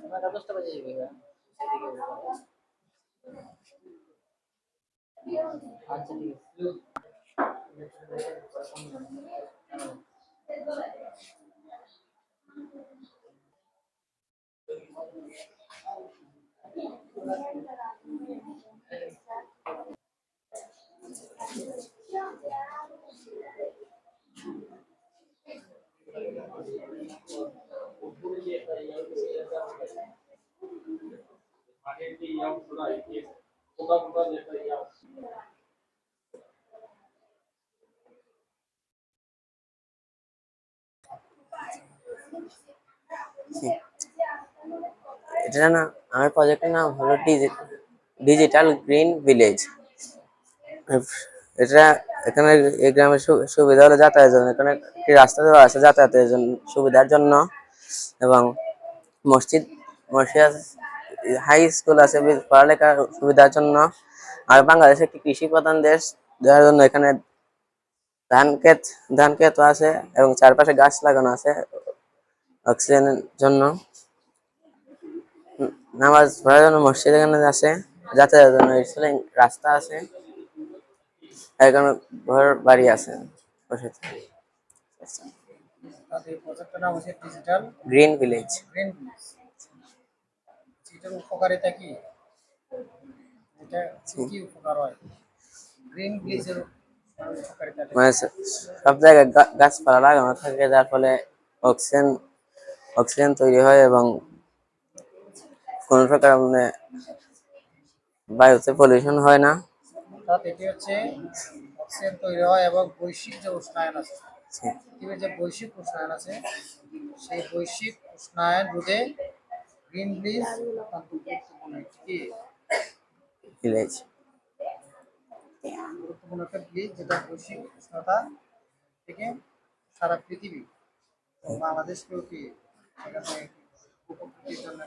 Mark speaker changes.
Speaker 1: নয়টা 10টা বাজে যাবে আচ্ছা ঠিক
Speaker 2: এটা না আমার প্রজেক্টের নাম হলো ডিজিটাল গ্রিন ভিলেজ। এটা এখানে এই গ্রামের সুবিধা হলো যাতায়াতের জন্য, এখানে একটি রাস্তা দেওয়া আছে যাতায়াতের জন্য সুবিধার জন্য, এবং মসজিদ মসজিদ হাই স্কুল আছে পড়ালেখার সুবিধার জন্য। আর বাংলাদেশ একটি কৃষি প্রধান দেশ, যার জন্য এখানে ধান ক্ষেত আছে এবং চারপাশে গাছ লাগানো আছে অক্সিজেনের জন্য। নামাজ পড়ার জন্য মসজিদ এখানে আছে, যাতায়াতের জন্য রাস্তা আছে, এখানে ঘর বাড়ি আছে।
Speaker 1: প্রজেক্টের নাম হচ্ছে digital
Speaker 2: green village.
Speaker 1: Green village. এটার উপকারিতা কি? এটা কি উপকার হয় গ্রিন ভিলেজের উপকারিতা?
Speaker 2: মানে সব জায়গায় গাছপালা লাগানো থাকে, যার ফলে অক্সিজেন অক্সিজেন তৈরি হয় এবং কোনো প্রকার মানে বায়ুতে পলিউশন হয় না।
Speaker 1: অর্থাৎ এটি হচ্ছে অক্সিজেন তৈরি হয় এবং বৈশ্বিক যে উষ্ণায়ন আছে, পৃথিবীর যে বৈশ্বিক উষ্ণায়ন আছে, সেই বৈশ্বিক উষ্ণায়ন রোধে গ্রিন ভিলেজ অত্যন্ত গুরুত্বপূর্ণ একটি
Speaker 2: ভিলেজ,
Speaker 1: গুরুত্বপূর্ণ একটা ভিলেজ, যেটা বৈশ্বিক উষ্ণতা থেকে সারা পৃথিবী বাংলাদেশকেও কি সেখানে উপকৃতির জন্য